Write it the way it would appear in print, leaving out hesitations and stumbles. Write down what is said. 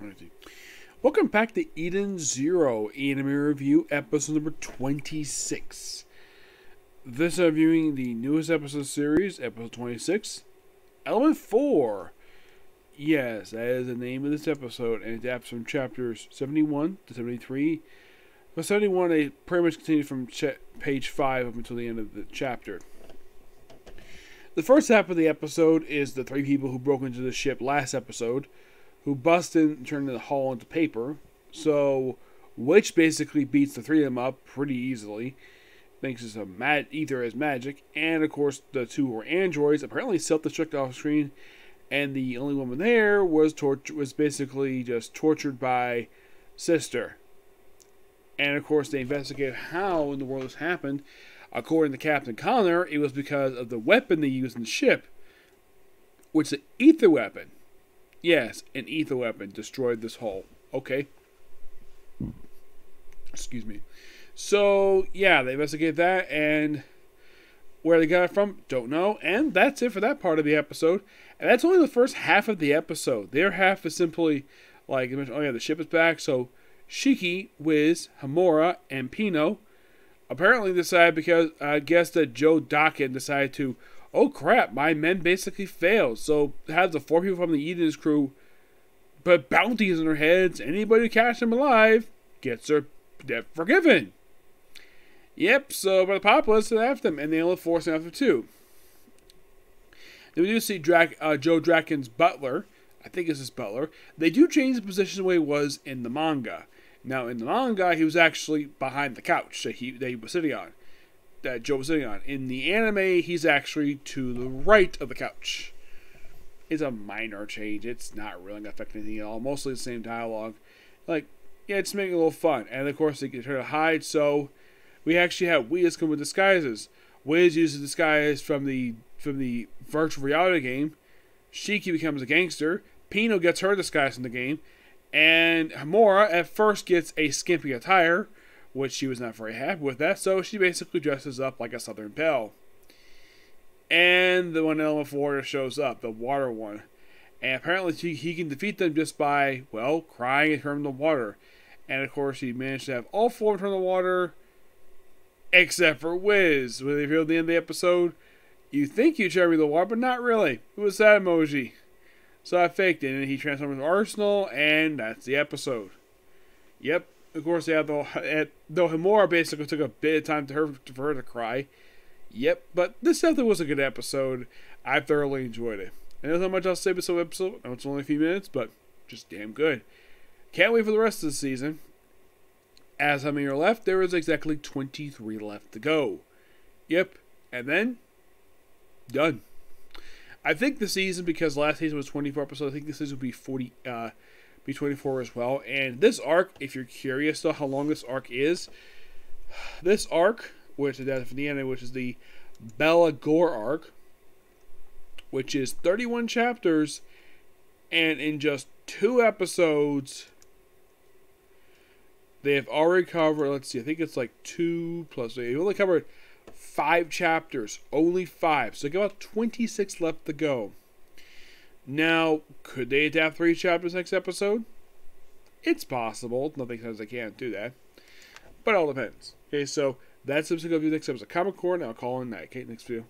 Alrighty. Welcome back to Eden Zero Anime Review, episode number 26. This I'm viewing the newest episode of the series, episode 26, Element 4. Yes, that is the name of this episode, and it adapts from chapters 71 to 73. But 71, they pretty much continue from page 5 up until the end of the chapter. The first half of the episode is the three people who broke into the ship last episode, who busted and turned the hull into paper. So, Witch basically beats the three of them up pretty easily. Thinks it's ether as magic. And, of course, the two who were androids apparently self-destruct off screen. And the only woman there was basically just tortured by Sister. And, of course, they investigate how in the world this happened. According to Captain Connor, it was because of the weapon they used in the ship, which is an ether weapon. Yes, an ether weapon destroyed this hull. Okay. Excuse me. So, yeah, they investigate that, and where they got it from, don't know. And that's it for that part of the episode. And that's only the first half of the episode. Their half is simply, like, oh yeah, the ship is back. So, Shiki, Wiz, Hamura, and Pino apparently decided, because I guess that Joe Dokken decided to, oh crap, my men basically failed. So has the four people from the Eden's crew put bounties on their heads. Anybody who catches them alive gets their debt forgiven. Yep, so by the populace they after them, and they only force them after two. Then we do see Joe Draken's butler. I think it's his butler. They do change the position the way he was in the manga. Now, in the manga, he was actually behind the couch that he was sitting on. That Joe was sitting on. In the anime, he's actually to the right of the couch. It's a minor change. It's not really going to affect anything at all. Mostly the same dialogue. Like, yeah, it's making it a little fun. And, of course, they get her to hide. So, we actually have Wiz come with disguises. Wiz uses disguise from the virtual reality game. Shiki becomes a gangster. Pino gets her disguise in the game. And Hamura at first gets a skimpy attire, which she was not very happy with that, so she basically dresses up like a Southern Belle. And the one Element 4 shows up, the water one. And apparently he can defeat them just by, well, crying and turning the water. And of course he managed to have all four of them turn the water, except for Wiz. When they revealed at the end of the episode, you think you cherry the water, but not really. It was that emoji. So I faked it, and he transformed into Arsenal, and that's the episode. Yep, of course, yeah, though Hamura basically took a bit of time for her to cry. Yep, but this definitely was a good episode. I thoroughly enjoyed it. And there's not much else to say about this episode. I know it's only a few minutes, but just damn good. Can't wait for the rest of the season. As how many are left? There is exactly 23 left to go. Yep, and then done. I think the season, because last season was 24 episodes, I think this season will be 24 as well. And this arc, if you're curious though how long this arc is, this arc, which is from the anime, which is the Bella Gore arc, which is 31 chapters, and in just 2 episodes, they have already covered, let's see, I think it's like 2 plus, they only covered 5 chapters, only 5. So they got about 26 left to go. Now, could they adapt 3 chapters next episode? It's possible. Nothing says they can't do that. But it all depends. Okay, so that's the episode of the next episode of Comic Core, and I'll call it a night. Okay, next video.